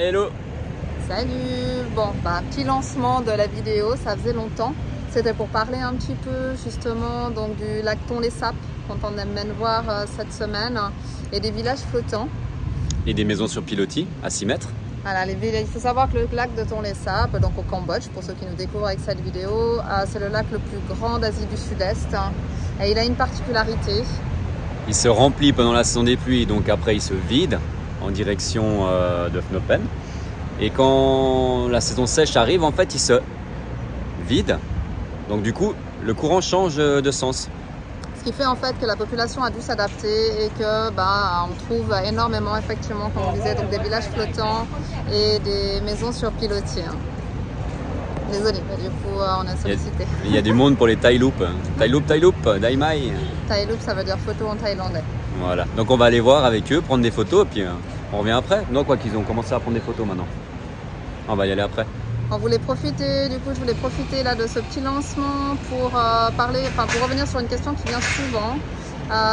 Hello. Salut. Bon, petit lancement de la vidéo, ça faisait longtemps. C'était pour parler un petit peu justement donc du lac Thon-les-Sapes qu'on emmène voir cette semaine et des villages flottants. Et des maisons sur pilotis à 6 mètres. Voilà, il faut savoir que le lac de Thon-les-Sapes, donc au Cambodge, pour ceux qui nous découvrent avec cette vidéo, c'est le lac le plus grand d'Asie du Sud-Est. Et il a une particularité. Il se remplit pendant la saison des pluies, donc après il se vide en direction de Phnom Penh. Et quand la saison sèche arrive, en fait, il se vide. Donc du coup, le courant change de sens. Ce qui fait en fait que la population a dû s'adapter et que on trouve énormément effectivement, comme on disait, donc des villages flottants et des maisons sur pilotis. Désolée, mais du coup on a sollicité. Il y a du monde pour les Thai Loop. Thai Loop, Dai Mai. Thai Loop, ça veut dire photo en thaïlandais. Voilà, donc on va aller voir avec eux, prendre des photos, puis on revient après. Non, quoi qu'ils ont commencé à prendre des photos maintenant. On va y aller après. On voulait profiter, du coup je voulais profiter là de ce petit lancement pour pour revenir sur une question qui vient souvent,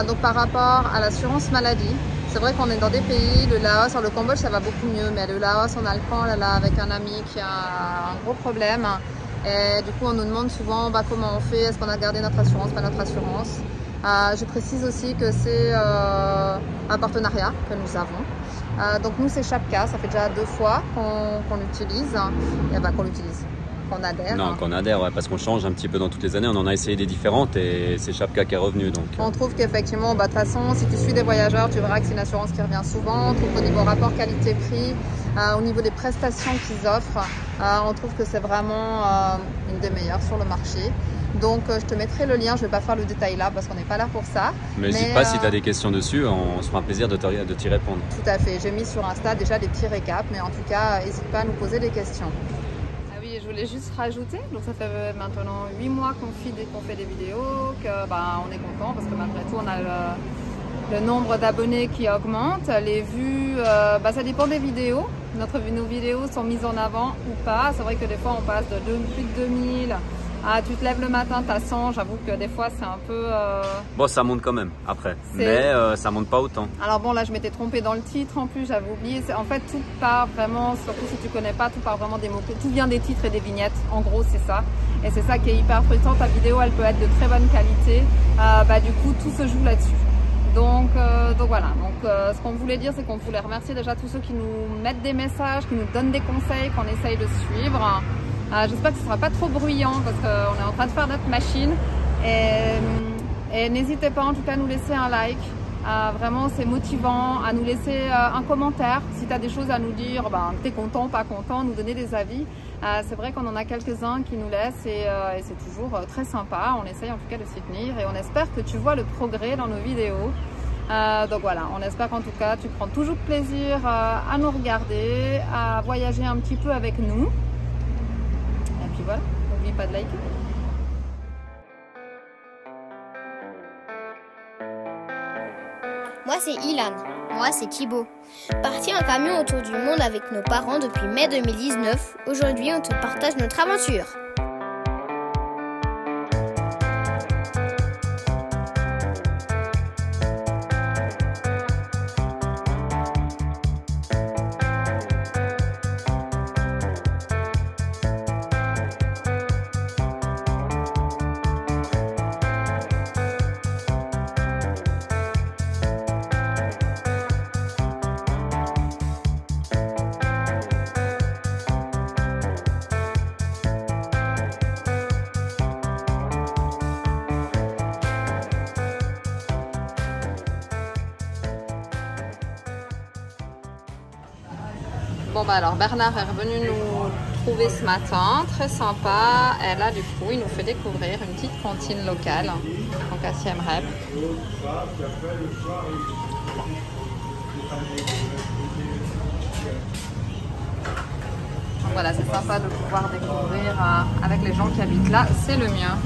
donc par rapport à l'assurance maladie. C'est vrai qu'on est dans des pays, le Laos, le Cambodge ça va beaucoup mieux, mais le Laos on a le camp là avec un ami qui a un gros problème et du coup on nous demande souvent comment on fait, est-ce qu'on a gardé notre assurance, pas notre assurance. Je précise aussi que c'est un partenariat que nous avons. Donc nous c'est Chapka, ça fait déjà 2 fois qu'on l'utilise, qu'on adhère. Non, qu'on adhère, ouais, parce qu'on change un petit peu dans toutes les années, on en a essayé des différentes et c'est Chapka qui est revenu. Donc. On trouve qu'effectivement, de toute façon, si tu suis des voyageurs, tu verras que c'est une assurance qui revient souvent. On trouve qu'au niveau rapport qualité-prix, au niveau des prestations qu'ils offrent, on trouve que c'est vraiment une des meilleures sur le marché. Donc je te mettrai le lien, je ne vais pas faire le détail là parce qu'on n'est pas là pour ça. Mais n'hésite pas si tu as des questions dessus, on se fera un plaisir de t'y répondre. Tout à fait, j'ai mis sur Insta déjà des petits récaps, mais en tout cas, n'hésite pas à nous poser des questions. Ah oui, je voulais juste rajouter, donc ça fait maintenant 8 mois qu'on fait des vidéos, on est content parce que malgré tout on a le nombre d'abonnés qui augmente, les vues, ça dépend des vidéos. Nos vidéos sont mises en avant ou pas, c'est vrai que des fois on passe de plus de 2000. Tu te lèves le matin, t'as 100, j'avoue que des fois c'est un peu... Bon, ça monte quand même après, mais ça monte pas autant. Alors bon, là je m'étais trompée dans le titre en plus, j'avais oublié. En fait, tout part vraiment, surtout si tu connais pas, tout part vraiment des mots-clés. Tout vient des titres et des vignettes, en gros c'est ça. Et c'est ça qui est hyper frustrant, ta vidéo elle peut être de très bonne qualité. Du coup, tout se joue là-dessus. Donc voilà, ce qu'on voulait dire, c'est qu'on voulait remercier déjà tous ceux qui nous mettent des messages, qui nous donnent des conseils, qu'on essaye de suivre. J'espère que ce ne sera pas trop bruyant parce qu'on est en train de faire notre machine et n'hésitez pas en tout cas à nous laisser un like, vraiment c'est motivant, à nous laisser un commentaire si tu as des choses à nous dire, tu es content, pas content, nous donner des avis. C'est vrai qu'on en a quelques-uns qui nous laissent et c'est toujours très sympa, on essaye en tout cas de s'y tenir et on espère que tu vois le progrès dans nos vidéos. Donc voilà, on espère qu'en tout cas tu prends toujours plaisir à nous regarder, à voyager un petit peu avec nous. Et puis voilà, n'oublie pas de liker. Moi c'est Ilan. Moi c'est Thibaut. Parti en camion autour du monde avec nos parents depuis mai 2019, aujourd'hui on te partage notre aventure. Bon alors Bernard est revenu nous trouver ce matin, très sympa, et là du coup il nous fait découvrir une petite cantine locale, donc à Siem Reap. Donc voilà, c'est sympa de pouvoir découvrir avec les gens qui habitent là, c'est le mieux.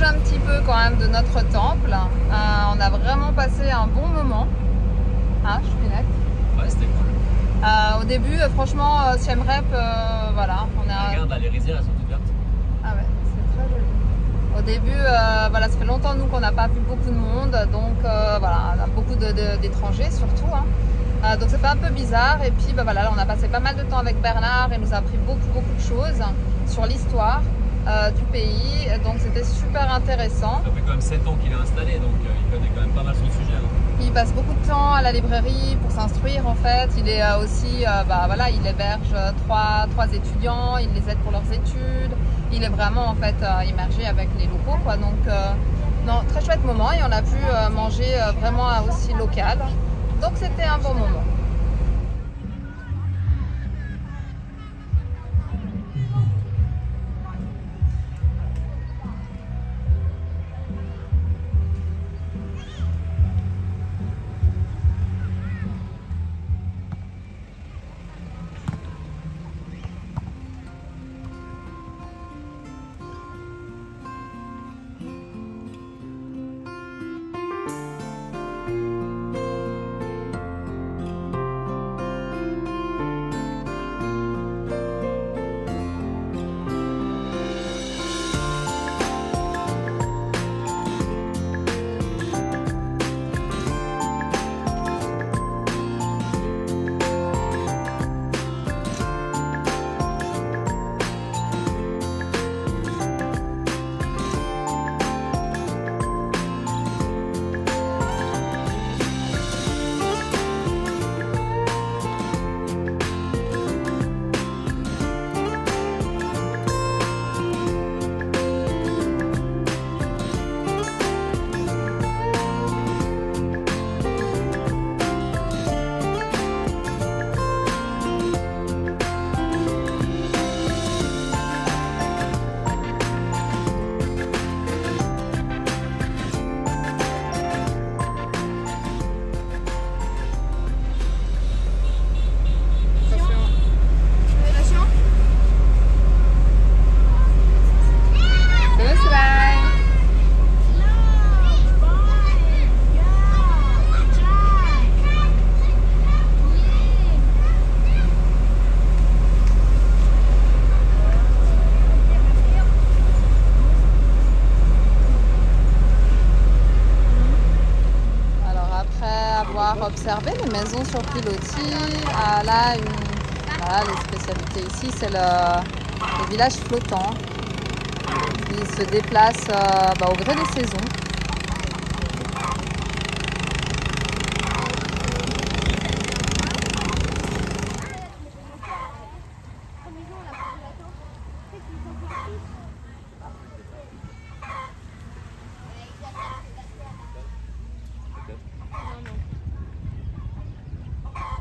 bouge un petit peu quand même de notre temple. On a vraiment passé un bon moment. Hein, Chouinette? Ouais, c'était cool. Au début, franchement, Siem Reap, voilà. Regarde, là, les rizières, elles sont toutes vertes. Ah ouais, c'est très joli. Au début, voilà, ça fait longtemps nous qu'on n'a pas vu beaucoup de monde, donc voilà, on a beaucoup d'étrangers surtout. Hein. Donc ça fait un peu bizarre. Et puis voilà, là, on a passé pas mal de temps avec Bernard. Il nous a appris beaucoup de choses sur l'histoire du pays. Donc c'était super intéressant. Ça fait quand même 7 ans qu'il est installé, donc il connaît quand même pas mal son sujet. Hein. Il passe beaucoup de temps à la librairie pour s'instruire en fait. Il est aussi, voilà, il héberge trois étudiants, il les aide pour leurs études. Il est vraiment en fait immergé avec les locaux, quoi. Donc non, très chouette moment, et on a pu manger vraiment aussi local. Donc c'était un bon moment. Observer les maisons sur pilotis. Là, voilà, les spécialités ici, c'est le village flottant. Il se déplace au gré des saisons.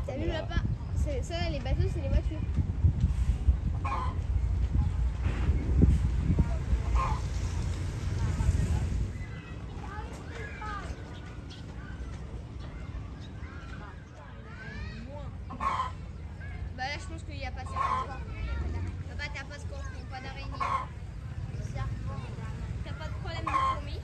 T'as vu là-bas? Ça, les bateaux, c'est les voitures. Bah là, je pense qu'il n'y a pas ça. Papa, t'as pas de scorpion, pas d'araignée. T'as pas de problème de fourmis?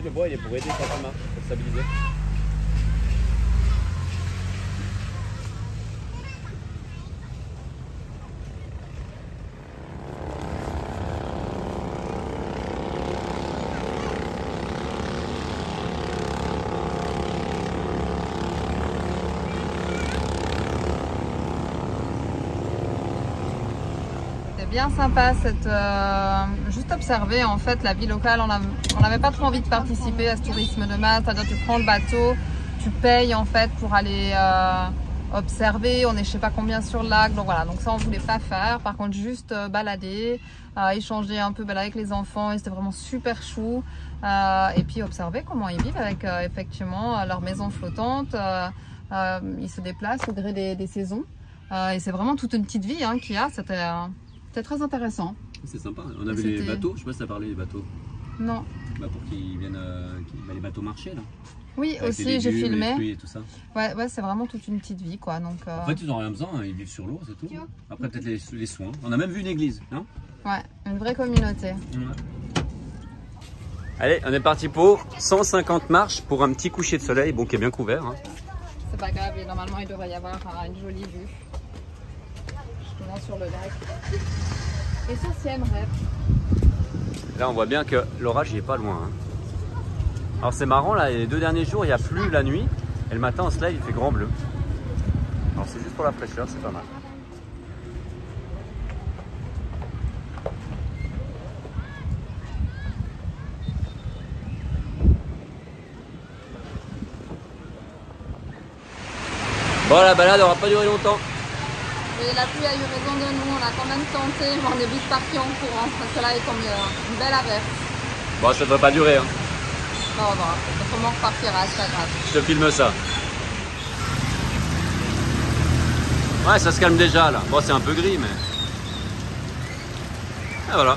Le bois, il est pour aider quand ça marche, pour stabiliser. Bien sympa juste observer en fait la vie locale. On n'avait pas trop envie de participer à ce tourisme de masse, c'est-à-dire tu prends le bateau, tu payes en fait pour aller observer. On est je sais pas combien sur le lac, donc voilà. Donc ça on voulait pas faire. Par contre juste balader, échanger un peu avec les enfants, et c'était vraiment super chou. Et puis observer comment ils vivent avec effectivement leur maison flottante. Ils se déplacent au gré des saisons. Et c'est vraiment toute une petite vie qu'il y a. C'était très intéressant. C'est sympa. On avait les bateaux. Je sais pas si tu as parlé des bateaux. Non. Bah pour qu'ils viennent, les bateaux marchés là. Oui, avec aussi j'ai filmé. Les fruits et tout ça. Ouais, c'est vraiment toute une petite vie quoi. Donc, en fait, ils n'ont rien besoin, ils vivent sur l'eau, c'est tout. Après, peut-être les soins. On a même vu une église, non? Ouais, une vraie communauté. Ouais. Allez, on est parti pour 150 marches pour un petit coucher de soleil, bon, qui est bien couvert. Hein. C'est pas grave, et normalement il devrait y avoir une jolie vue. Justement sur le lac. Et ça, c'est Emrep. Là, on voit bien que l'orage il est pas loin. Hein. Alors c'est marrant, là, les 2 derniers jours, il n'y a plus la nuit. Et le matin, on se lève, il fait grand bleu. Alors c'est juste pour la fraîcheur, c'est pas mal. Bon, la balade n'aura pas duré longtemps. Et la pluie a eu raison de nous, on a quand même tenté, mais on est vite parti en courant, parce que là il tombe une belle averse. Bon, ça ne devrait pas durer. Hein. Bon, on repartira, c'est pas grave. Je te filme ça. Ouais, ça se calme déjà là. Bon, c'est un peu gris, mais... Ah, voilà.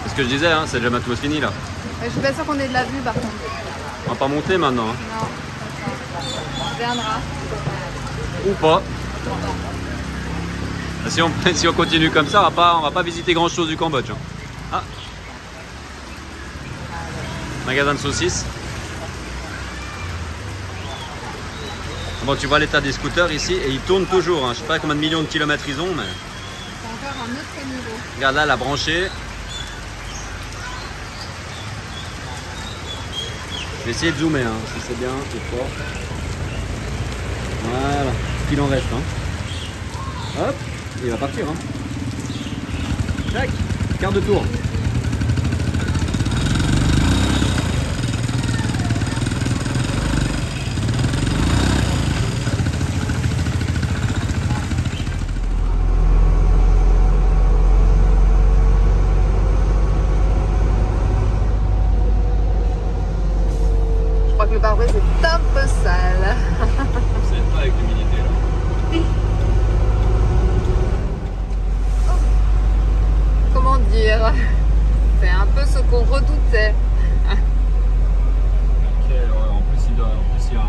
C'est ce que je disais, hein, c'est déjà matos fini là. Je suis pas sûre qu'on ait de la vue par contre. On va pas monter maintenant. Hein. Non. On viendra. Ou pas. Si on continue comme ça, on va pas visiter grand chose du Cambodge. Hein. Ah. Magasin de saucisses. Bon, tu vois l'état des scooters ici et ils tournent toujours. Hein. Je sais pas combien de millions de kilomètres ils ont, mais... C'est encore un autre niveau. Regarde là, la branchée. Je vais essayer de zoomer, hein, si c'est bien, c'est fort. Voilà, il en reste. Hein. Hop, il va partir. Hein. Tac, quart de tour. Le pare-brise est un peu sale. C'est pas avec l'humidité là. Comment dire? C'est un peu ce qu'on redoutait. En plus, il y a un...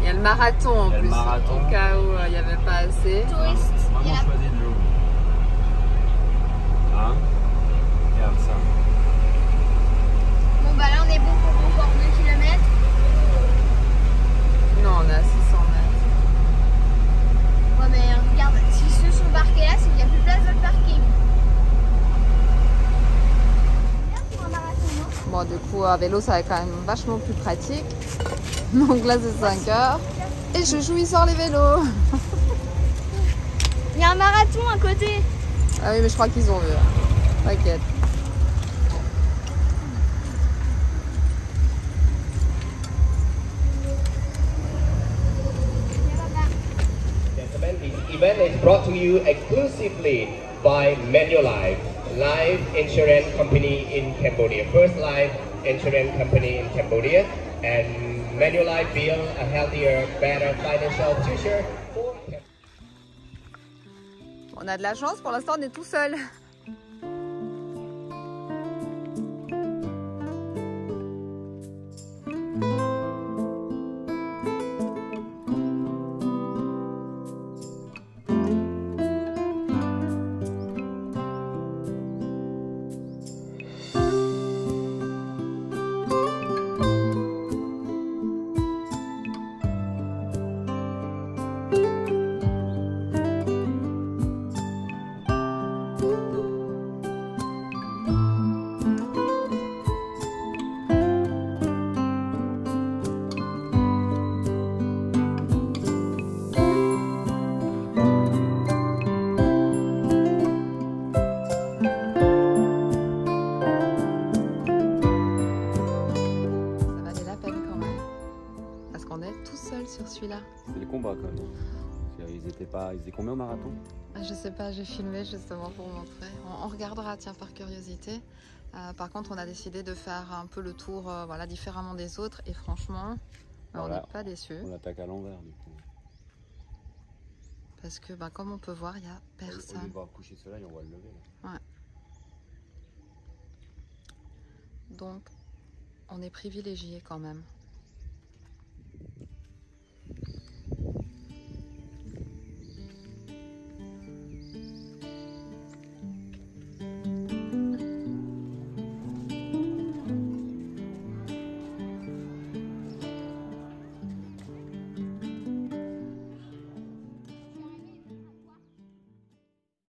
Il y a le marathon en plus, au cas où il n'y avait pas assez. Touriste. Vraiment choisi de l'eau. Hein? Regarde ça. Bon bah là on est bon pour encore 2 km. Non, on est à 600 mètres. Ouais mais regarde, si ceux sont parqués là, c'est qu'il n'y a plus de place de le parking. Bien pour un marathon, non? Bon, du coup, à vélo, ça va être quand même vachement plus pratique. Donc là, c'est 5 heures. Et je jouis sur les vélos. Il y a un marathon à côté. Ah oui, mais je crois qu'ils ont vu. T'inquiète. Gentlemen, this event is brought to you exclusively by Manulife, life insurance company in Cambodia. First life insurance company in Cambodia, and Manulife build a healthier, better financial future for Cambodia. On a de la chance, pour l'instant, on est tout seul. pas quand même. Ils étaient combien au marathon? Je sais pas, j'ai filmé justement pour montrer. On regardera, tiens, par curiosité. Par contre, on a décidé de faire un peu le tour voilà, différemment des autres. Et franchement, on n'est pas déçus. On attaque à l'envers du coup. Parce que comme on peut voir, il n'y a personne. Au lieu de voir coucher le soleil, on voit le lever. Là. Ouais. Donc, on est privilégié quand même.